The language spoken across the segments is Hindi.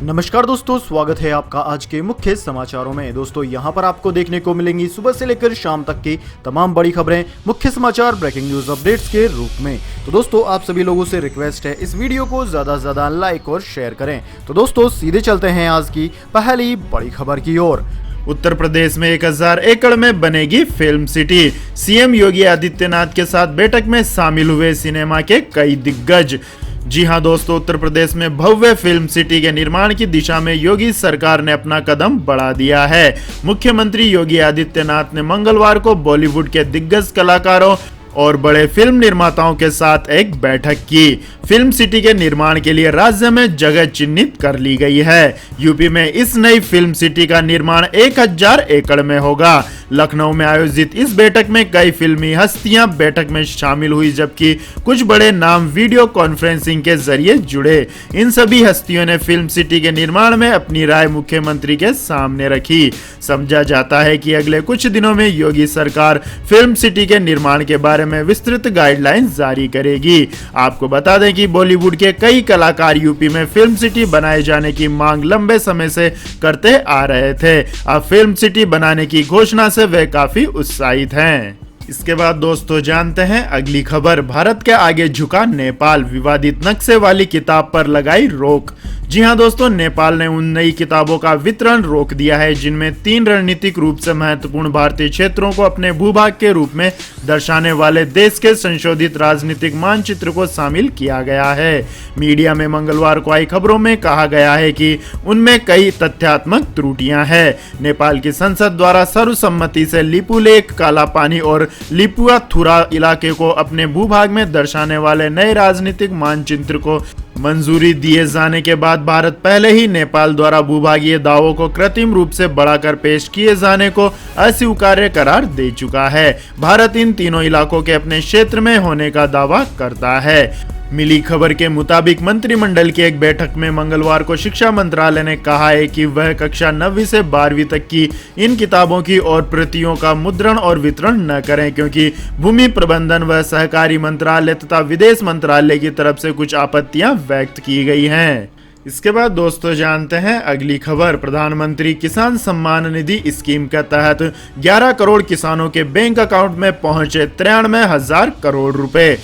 नमस्कार दोस्तों, स्वागत है आपका आज के मुख्य समाचारों में। दोस्तों यहां पर आपको देखने को मिलेंगी सुबह से लेकर शाम तक की तमाम बड़ी खबरें, मुख्य समाचार, ब्रेकिंग न्यूज अपडेट्स के रूप में। तो दोस्तों आप सभी लोगों से रिक्वेस्ट है, इस वीडियो को ज्यादा से ज्यादा लाइक और शेयर करें। तो दोस्तों सीधे चलते हैं आज की पहली बड़ी खबर की ओर। उत्तर प्रदेश में 1000 एकड़ में बनेगी film city. CM Yogi Adityanath के साथ बैठक में शामिल हुए सिनेमा के कई दिग्गज। जी हां दोस्तों, उत्तर प्रदेश में भव्य फिल्म सिटी के निर्माण की दिशा में योगी सरकार ने अपना कदम बढ़ा दिया है। मुख्यमंत्री योगी आदित्यनाथ ने मंगलवार को बॉलीवुड के दिग्गज कलाकारों और बड़े फिल्म निर्माताओं के साथ एक बैठक की। फिल्म सिटी के निर्माण के लिए राज्य में जगह चिन्हित कर ली गई है। यूपी में इस नई फिल्म सिटी का निर्माण 1000 एकड़ में होगा। लखनऊ में आयोजित इस बैठक में कई फिल्मी हस्तियां बैठक में शामिल हुई, जबकि कुछ बड़े नाम वीडियो कॉन्फ्रेंसिंग के जरिए जुड़े। इन सभी हस्तियों ने फिल्म सिटी के निर्माण में अपनी राय मुख्यमंत्री के सामने रखी। समझा जाता है कि अगले कुछ दिनों में योगी सरकार फिल्म सिटी के निर्माण के बारे में विस्तृत गाइडलाइंस जारी करेगी। आपको बता दें कि बॉलीवुड के कई कलाकार यूपी में फिल्म सिटी बनाए जाने की मांग लंबे समय से करते आ रहे थे। अब फिल्म सिटी बनाने की घोषणा से वे काफी उत्साहित हैं। इसके बाद दोस्तों जानते हैं अगली खबर। भारत के आगे झुका नेपाल, विवादित नक्शे वाली किताब पर लगाई रोक। जी हां दोस्तों, नेपाल ने उन नई किताबों का वितरण रोक दिया है जिनमें 3 रणनीतिक रूप से महत्वपूर्ण भारतीय क्षेत्रों को अपने भूभाग के रूप में दर्शाने वाले देश के संशोधित राजनीतिक मानचित्र को शामिल किया गया है। मीडिया में मंगलवार को आई खबरों में कहा गया है कि उनमें कई तथ्यात्मक त्रुटियां हैं। नेपाल की संसद द्वारा सर्वसम्मति से लिपुलेख, काला पानी और लिपुआथुरा इलाके को अपने भूभाग में दर्शाने वाले नए राजनीतिक मानचित्र को मंजूरी दिए जाने के बाद भारत पहले ही नेपाल द्वारा भूभागीय दावों को कृत्रिम रूप से बढ़ाकर पेश किए जाने को अस्वीकार्य करार दे चुका है। भारत इन तीनों इलाकों के अपने क्षेत्र में होने का दावा करता है। मिली खबर के मुताबिक मंत्रिमंडल की एक बैठक में मंगलवार को शिक्षा मंत्रालय ने कहा है कि वह कक्षा 9वीं से 12वीं तक की इन किताबों की और प्रतियों का मुद्रण और वितरण न करें, क्योंकि भूमि प्रबंधन व सहकारी मंत्रालय तथा विदेश मंत्रालय की तरफ से कुछ आपत्तियां व्यक्त की गई हैं। इसके बाद दोस्तों जानते हैं अगली खबर। प्रधानमंत्री किसान सम्मान निधि स्कीम के तहत 11 करोड़ किसानों के बैंक अकाउंट में पहुंचे 93,000 करोड़ रुपए।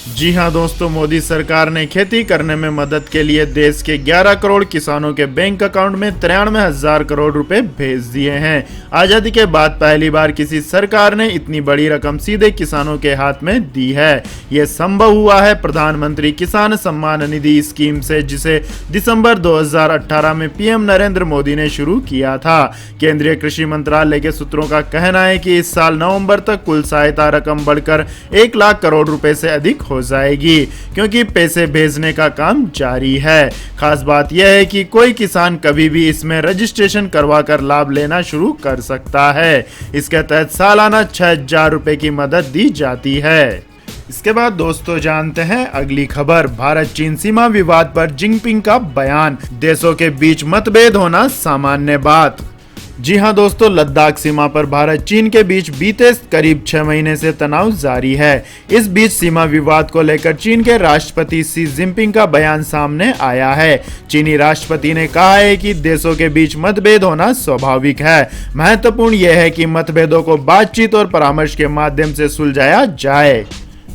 जी हां दोस्तों, मोदी सरकार ने खेती करने में मदद के लिए देश के 11 करोड़ किसानों के बैंक अकाउंट में 93,000 करोड़ रुपए भेज दिए हैं। आजादी के बाद पहली बार किसी सरकार ने इतनी बड़ी रकम सीधे किसानों के हाथ में दी है। यह संभव हुआ है प्रधानमंत्री किसान सम्मान निधि स्कीम से, जिसे दिसंबर 2018 में पीएम नरेंद्र मोदी ने शुरू किया था। केंद्रीय कृषि मंत्रालय के सूत्रों का कहना है कि इस साल नवंबर तक कुल सहायता रकम बढ़कर 1 लाख करोड़ रुपए से अधिक हो जाएगी, क्योंकि पैसे भेजने का काम जारी है। खास बात यह है कि कोई किसान कभी भी इसमें रजिस्ट्रेशन करवाकर लाभ लेना शुरू कर सकता है। इसके तहत सालाना 6,000 रुपए की मदद दी जाती है। इसके बाद दोस्तों जानते हैं अगली खबर। भारत चीन सीमा विवाद पर जिनपिंग का बयान, देशों के बीच मतभेद होना सामान्य बात। जी हां दोस्तों, लद्दाख सीमा पर भारत चीन के बीच बीते करीब 6 महीने से तनाव जारी है। इस बीच सीमा विवाद को लेकर चीन के राष्ट्रपति शी जिनपिंग का बयान सामने आया है। चीनी राष्ट्रपति ने कहा है कि देशों के बीच मतभेद होना स्वाभाविक है। महत्वपूर्ण यह है कि मतभेदों को बातचीत और परामर्श के माध्यम से सुलझाया जाए।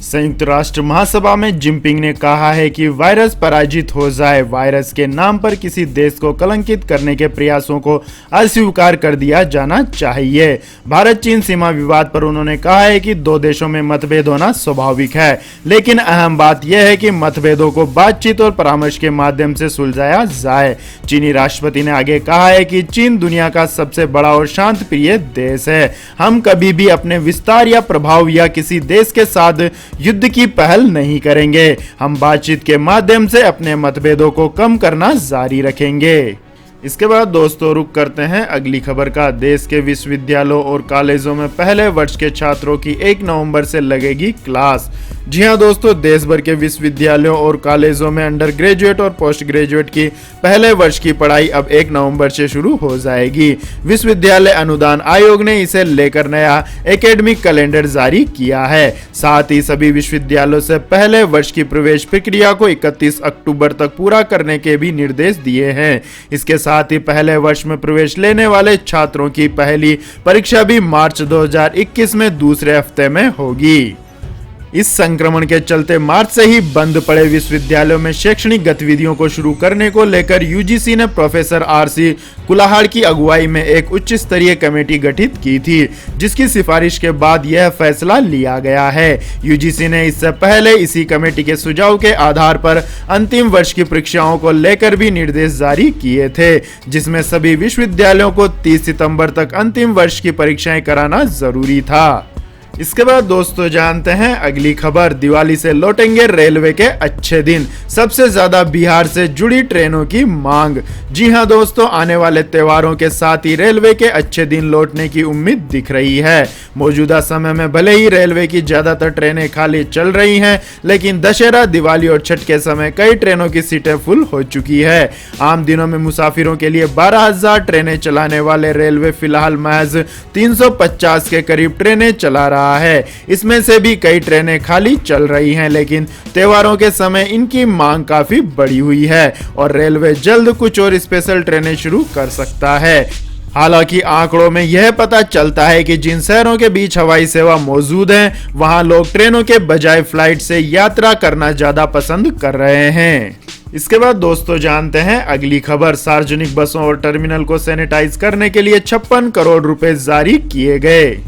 संयुक्त राष्ट्र महासभा में जिनपिंग ने कहा है कि वायरस पराजित हो जाए। वायरस के नाम पर किसी देश को कलंकित करने के प्रयासों को अस्वीकार कर दिया जाना चाहिए। भारत चीन सीमा विवाद पर उन्होंने कहा है कि 2 देशों में मतभेद होना स्वाभाविक है, लेकिन अहम बात यह है कि मतभेदों को बातचीत और परामर्श के माध्यम से सुलझाया जाए। चीनी राष्ट्रपति ने आगे कहा है कि चीन दुनिया का सबसे बड़ा और शांत प्रिय देश है। हम कभी भी अपने विस्तार या प्रभाव या किसी देश के साथ युद्ध की पहल नहीं करेंगे। हम बातचीत के माध्यम से अपने मतभेदों को कम करना जारी रखेंगे। इसके बाद दोस्तों रुक करते हैं अगली खबर का। देश के विश्वविद्यालयों और कॉलेजों में पहले वर्ष के छात्रों की 1 नवंबर से लगेगी क्लास। जी हाँ दोस्तों, देश भर के विश्वविद्यालयों और कॉलेजों में अंडर ग्रेजुएट और पोस्ट ग्रेजुएट की पहले वर्ष की पढ़ाई अब 1 नवंबर से शुरू हो जाएगी। विश्वविद्यालय अनुदान आयोग ने इसे लेकर नया एकेडमिक कैलेंडर जारी किया है। साथ ही सभी विश्वविद्यालयों से पहले वर्ष की प्रवेश प्रक्रिया को 31 अक्टूबर तक पूरा करने के भी निर्देश दिए हैं। इसके साथ ही पहले वर्ष में प्रवेश लेने वाले छात्रों की पहली परीक्षा भी मार्च 2021 में दूसरे हफ्ते में होगी। इस संक्रमण के चलते मार्च से ही बंद पड़े विश्वविद्यालयों में शैक्षणिक गतिविधियों को शुरू करने को लेकर यूजीसी ने प्रोफेसर आरसी कुलाहाड़ की अगुवाई में एक उच्च स्तरीय कमेटी गठित की थी, जिसकी सिफारिश के बाद यह फैसला लिया गया है। यूजीसी ने इससे पहले इसी कमेटी के सुझाव के आधार पर अंतिम वर्ष की परीक्षाओं को लेकर भी निर्देश जारी किए थे, जिसमें सभी विश्वविद्यालयों को 30 सितंबर तक अंतिम वर्ष की परीक्षाएं कराना जरूरी था। इसके बाद दोस्तों जानते हैं अगली खबर। दिवाली से लौटेंगे रेलवे के अच्छे दिन, सबसे ज्यादा बिहार से जुड़ी ट्रेनों की मांग। जी हां दोस्तों, आने वाले त्योहारों के साथ ही रेलवे के अच्छे दिन लौटने की उम्मीद दिख रही है। मौजूदा समय में भले ही रेलवे की ज्यादातर ट्रेनें खाली चल रही हैं, लेकिन दशहरा, दिवाली और छठ के समय कई ट्रेनों की सीटें फुल हो चुकी है। आम दिनों में मुसाफिरों के लिए 12,000 ट्रेनें चलाने वाले रेलवे फिलहाल महज 350 के करीब ट्रेनें चला रहा है। इसमें से भी कई ट्रेनें खाली चल रही हैं, लेकिन त्योहारों के समय इनकी मांग काफी बढ़ी हुई है और रेलवे जल्द कुछ और स्पेशल ट्रेनें शुरू कर सकता है। हालांकि आंकड़ों में यह पता चलता है कि जिन शहरों के बीच हवाई सेवा मौजूद है, वहां लोग ट्रेनों के बजाय फ्लाइट से यात्रा करना ज्यादा पसंद कर रहे हैं। इसके बाद दोस्तों जानते हैं अगली खबर। सार्वजनिक बसों और टर्मिनल को सैनिटाइज करने के लिए 56 करोड़ रुपए जारी किए गए।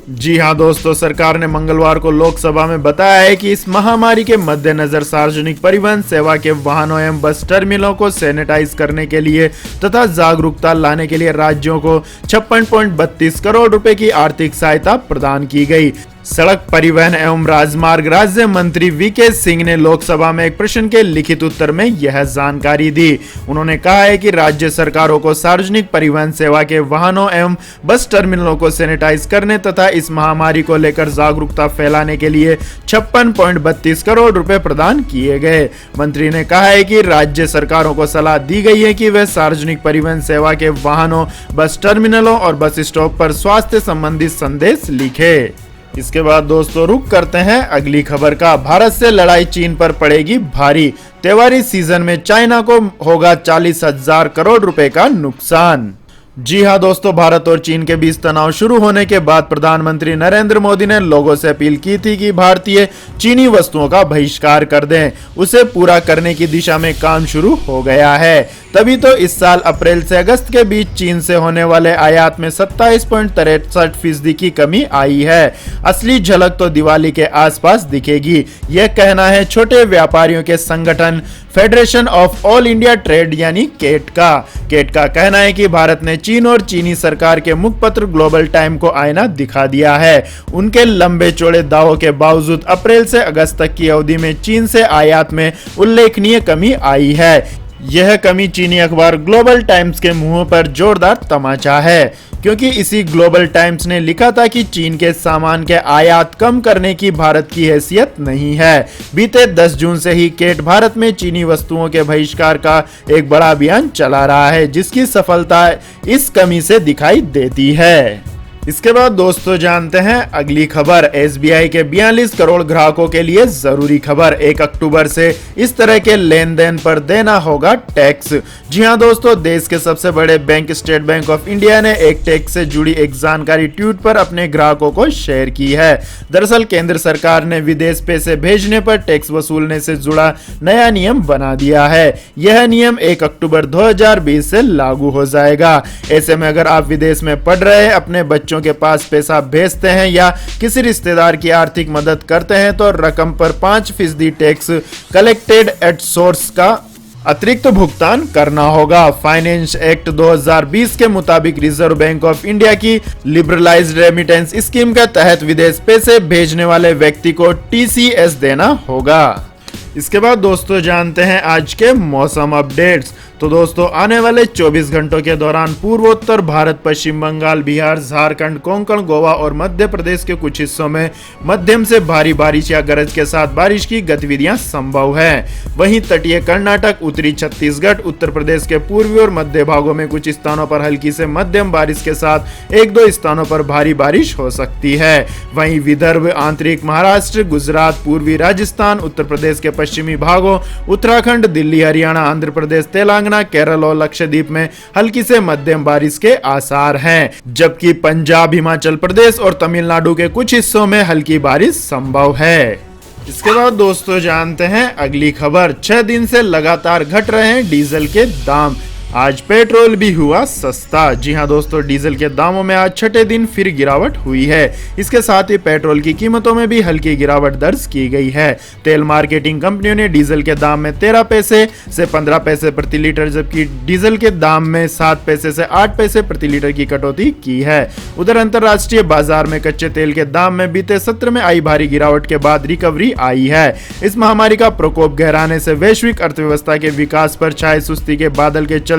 जी हां दोस्तों, सरकार ने मंगलवार को लोकसभा में बताया है कि इस महामारी के मद्देनजर सार्वजनिक परिवहन सेवा के वाहनों एवं बस टर्मिनलों को सैनिटाइज करने के लिए तथा जागरूकता लाने के लिए राज्यों को 56.32 करोड़ रुपए की आर्थिक सहायता प्रदान की गई। सड़क परिवहन एवं राजमार्ग राज्य मंत्री वीके सिंह ने लोकसभा में एक प्रश्न के लिखित उत्तर में यह जानकारी दी। उन्होंने कहा है कि राज्य सरकारों को सार्वजनिक परिवहन सेवा के वाहनों एवं बस टर्मिनलों को सैनिटाइज करने तथा इस महामारी को लेकर जागरूकता फैलाने के लिए 56.32 करोड़ रुपए प्रदान किए गए। मंत्री ने कहा है कि राज्य सरकारों को सलाह दी गई है कि वे सार्वजनिक परिवहन सेवा के वाहनों, बस टर्मिनलों और बस स्टॉप पर स्वास्थ्य संबंधी संदेश लिखे। इसके बाद दोस्तों रुक करते हैं अगली खबर का। भारत से लड़ाई चीन पर पड़ेगी भारी, त्योहारी सीजन में चाइना को होगा 40,000 करोड़ रुपए का नुकसान। जी हां दोस्तों, भारत और चीन के बीच तनाव शुरू होने के बाद प्रधानमंत्री नरेंद्र मोदी ने लोगों से अपील की थी कि भारतीय चीनी वस्तुओं का बहिष्कार कर दें। उसे पूरा करने की दिशा में काम शुरू हो गया है। तभी तो इस साल अप्रैल से अगस्त के बीच चीन से होने वाले आयात में 27.63% की कमी आई है। असली झलक तो दिवाली के आसपास दिखेगी, यह कहना है छोटे व्यापारियों के संगठन federation of all India trade यानी केट का। केट का कहना है कि भारत ने चीन और चीनी सरकार के मुखपत्र ग्लोबल टाइम को आईना दिखा दिया है। उनके लंबे चौड़े दावों के बावजूद अप्रैल से अगस्त तक की अवधि में चीन से आयात में उल्लेखनीय कमी आई है। यह कमी चीनी अखबार ग्लोबल टाइम्स के मुंह पर जोरदार तमाचा है, क्योंकि इसी ग्लोबल टाइम्स ने लिखा था कि चीन के सामान के आयात कम करने की भारत की हैसियत नहीं है। बीते 10 जून से ही केट भारत में चीनी वस्तुओं के बहिष्कार का एक बड़ा अभियान चला रहा है, जिसकी सफलता इस कमी से दिखाई देती है। इसके बाद दोस्तों जानते हैं अगली खबर। एसबीआई के 42 करोड़ ग्राहकों के लिए जरूरी खबर। 1 अक्टूबर से इस तरह के लेन देन पर देना होगा टैक्स। जी हां दोस्तों, देश के सबसे बड़े bank state bank of India ने एक टैक्स से जुड़ी एक जानकारी ट्वीट पर अपने ग्राहकों को शेयर की है। दरअसल केंद्र सरकार ने विदेश पैसे भेजने पर टैक्स वसूलने से जुड़ा नया नियम बना दिया है। यह नियम 1 अक्टूबर 2020 से लागू हो जाएगा। ऐसे में अगर आप विदेश में पढ़ रहे, अपने बच्चों के पास पैसा भेजते हैं या किसी रिश्तेदार की आर्थिक मदद करते हैं, तो रकम पर 5% टैक्स कलेक्टेड एट सोर्स का अतिरिक्त भुगतान करना होगा। फाइनेंस एक्ट 2020 के मुताबिक रिजर्व बैंक ऑफ इंडिया की लिबरलाइज्ड रेमिटेंस स्कीम के तहत विदेश पैसे भेजने वाले व्यक्ति को टीसीएस देना होगा। इसके बाद दोस्तों जानते हैं आज के मौसम अपडेट्स। तो दोस्तों आने वाले 24 घंटों के दौरान पूर्वोत्तर भारत, पश्चिम बंगाल, बिहार, झारखंड, कोंकण, गोवा और मध्य प्रदेश के कुछ हिस्सों में मध्यम से भारी बारिश या गरज के साथ बारिश की गतिविधियां संभव है। वहीं तटीय कर्नाटक, उत्तरी छत्तीसगढ़, उत्तर प्रदेश के पूर्वी और मध्य भागों में कुछ स्थानों पर हल्की से मध्यम बारिश के साथ 1-2 स्थानों पर भारी बारिश हो सकती है। वहीं विदर्भ, आंतरिक महाराष्ट्र, गुजरात, पूर्वी राजस्थान, उत्तर प्रदेश के पश्चिमी भागों, उत्तराखंड, दिल्ली, हरियाणा, आंध्र प्रदेश, तेलंगाना, केरल और लक्षद्वीप में हल्की से मध्यम बारिश के आसार हैं, जबकि पंजाब, हिमाचल प्रदेश और तमिलनाडु के कुछ हिस्सों में हल्की बारिश संभव है। इसके बाद दोस्तों जानते हैं अगली खबर। 6 दिन से लगातार घट रहे हैं डीजल के दाम, आज पेट्रोल भी हुआ सस्ता। जी हां दोस्तों, डीजल के दामों में आज छठे दिन फिर गिरावट हुई है। इसके साथ ही पेट्रोल की कीमतों में भी हल्की गिरावट दर्ज की गई है। तेल मार्केटिंग कंपनियों ने डीजल के दाम में 13 पैसे से 15 पैसे प्रति लीटर, जबकि डीजल के दाम में 7 पैसे से 8 पैसे प्रति लीटर की कटौती की है। उधर अंतर्राष्ट्रीय बाजार में कच्चे तेल के दाम में बीते सत्र में आई भारी गिरावट के बाद रिकवरी आई है। इस महामारी का प्रकोप गहराने से वैश्विक अर्थव्यवस्था के विकास पर छाए सुस्ती के बादल के चलते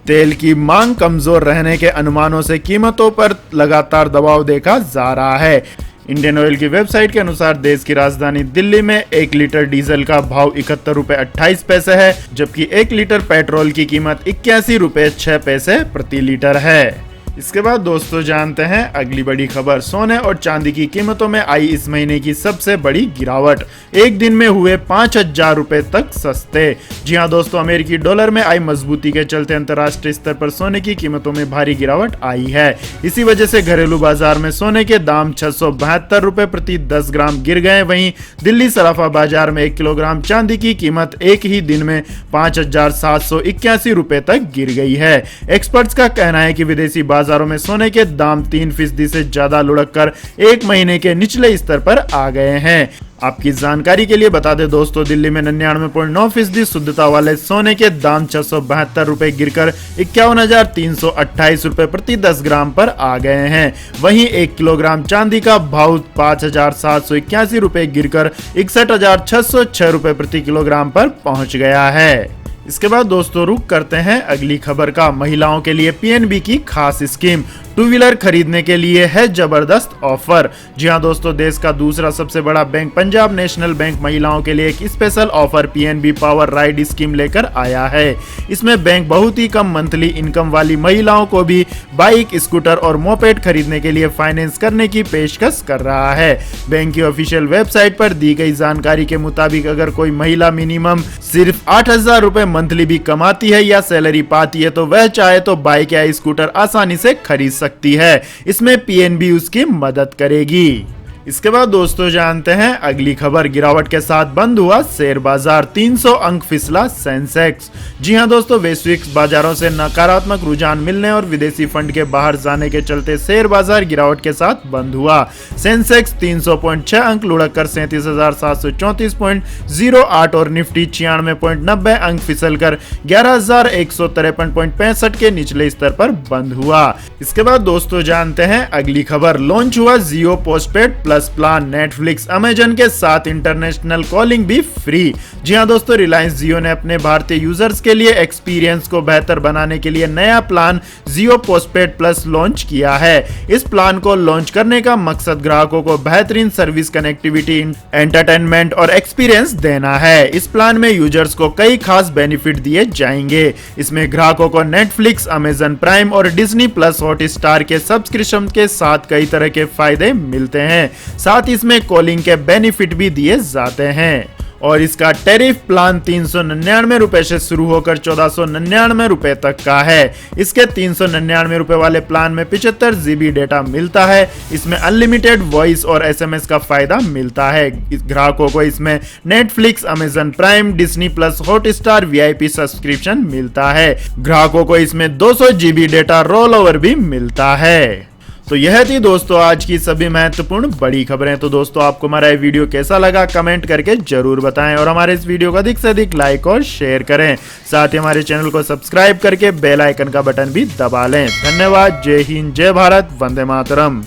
तेल की मांग कमजोर रहने के अनुमानों से कीमतों पर लगातार दबाव देखा जा रहा है। इंडियन ऑयल की वेबसाइट के अनुसार देश की राजधानी दिल्ली में 1 लीटर डीजल का भाव 71 रुपए 28 पैसे है, जबकि 1 लीटर पेट्रोल की कीमत 81 रुपए 6 पैसे प्रति लीटर है। इसके बाद दोस्तों जानते हैं अगली बड़ी खबर। सोने और चांदी की कीमतों में आई इस महीने की सबसे बड़ी गिरावट, एक दिन में हुए 5,000 रुपए तक सस्ते। जी हां दोस्तों, अमेरिकी डॉलर में आई मजबूती के चलते अंतर्राष्ट्रीय स्तर पर सोने की कीमतों में भारी गिरावट आई है। इसी वजह से घरेलू बाजार में सोने के दाम 672 रुपए प्रति 10 ग्राम गिर गए। वहीं दिल्ली सराफा बाजार में 1 किलोग्राम चांदी की कीमत एक ही दिन में 5,781 रुपए तक गिर गई है। एक्सपर्ट्स का कहना है कि विदेशी बाजारों में सोने के दाम 3% से ज्यादा लुढ़क कर 1 महीने के निचले स्तर पर आ गए हैं। आपकी जानकारी के लिए बता दें दोस्तों, दिल्ली में 99.9% शुद्धता वाले सोने के दाम 672 रुपए गिरकर 51,328 रुपए प्रति 10 ग्राम पर आ गए हैं। वहीं 1 किलोग्राम चांदी का भाव 5,781 रुपए गिरकर 61,606 रुपए प्रति किलोग्राम पर पहुंच गया है। इसके बाद दोस्तों रुक करते हैं अगली खबर का। महिलाओं के लिए पीएनबी की खास स्कीम, 2 व्हीलर खरीदने के लिए है जबरदस्त ऑफर। जी हां दोस्तों, देश का दूसरा सबसे बड़ा बैंक पंजाब नेशनल बैंक महिलाओं के लिए एक special offer PNB power ride scheme लेकर आया है। इसमें बैंक बहुत ही कम मंथली इनकम वाली महिलाओं को भी बाइक, स्कूटर और मोपेड खरीदने के लिए फाइनेंस करने की पेशकश कर रहा है। बैंक की ऑफिशियल वेबसाइट पर दी गई जानकारी के मुताबिक अगर कोई महिला मिनिमम सिर्फ 8,000 रुपए मंथली भी कमाती है या सैलरी पाती है तो वह चाहे तो बाइक या स्कूटर आसानी से खरीद सकती है। इसमें पीएनबी उसकी मदद करेगी। इसके बाद दोस्तों जानते हैं अगली खबर। गिरावट के साथ बंद हुआ शेयर बाजार, 300 अंक फिसला सेंसेक्स। जी हां दोस्तों, वैश्विक बाजारों से नकारात्मक रुझान मिलने और विदेशी फंड के बाहर जाने के चलते शेयर बाजार गिरावट के साथ बंद हुआ। सेंसेक्स 300.6 अंक लुढ़क कर 37,734.08 और निफ्टी 96.90 अंक फिसलकर 11,153.65 के निचले स्तर पर बंद हुआ। इसके बाद दोस्तों जानते हैं अगली खबर। लॉन्च हुआ Jio postpaid plus plan, Netflix, Amazon के साथ इंटरनेशनल कॉलिंग भी फ्री। जी हां दोस्तों, रिलायंस जियो ने अपने भारतीय यूजर्स के लिए एक्सपीरियंस को बेहतर बनाने के लिए नया प्लान जियो पोस्टपेड प्लस लॉन्च किया है। इस प्लान को लॉन्च करने का मकसद ग्राहकों को बेहतरीन सर्विस, कनेक्टिविटी, एंटरटेनमेंट और एक्सपीरियंस देना है। इस प्लान में यूजर्स को कई खास बेनिफिट दिए जाएंगे। इसमें ग्राहकों को नेटफ्लिक्स, अमेजन प्राइम और डिज्नी प्लस हॉटस्टार के सब्सक्रिप्शन के साथ कई तरह के फायदे मिलते हैं। साथ ही इसमें कॉलिंग के बेनिफिट भी दिए जाते हैं। और इसका टैरिफ प्लान 399 रुपए से शुरू होकर 1499 रुपए तक का है। इसके 399 रुपए वाले प्लान में 75 GB डेटा मिलता है। इसमें अनलिमिटेड वॉइस और SMS का फायदा मिलता है। इस ग्राहकों को इसमें Netflix, Amazon prime, Disney plus Hotstar VIP subscription मिलता है। ग्राहकों को इसमें 200 GB डेटा रोल ओवर भी मिलता है। तो यह थी दोस्तों आज की सभी महत्वपूर्ण बड़ी खबरें। तो दोस्तों आपको हमारा ये वीडियो कैसा लगा कमेंट करके जरूर बताएं और हमारे इस वीडियो को अधिक से अधिक लाइक और शेयर करें। साथ ही हमारे चैनल को सब्सक्राइब करके बेल आइकन का बटन भी दबा लें। धन्यवाद। जय हिंद, जय भारत, वंदे मातरम।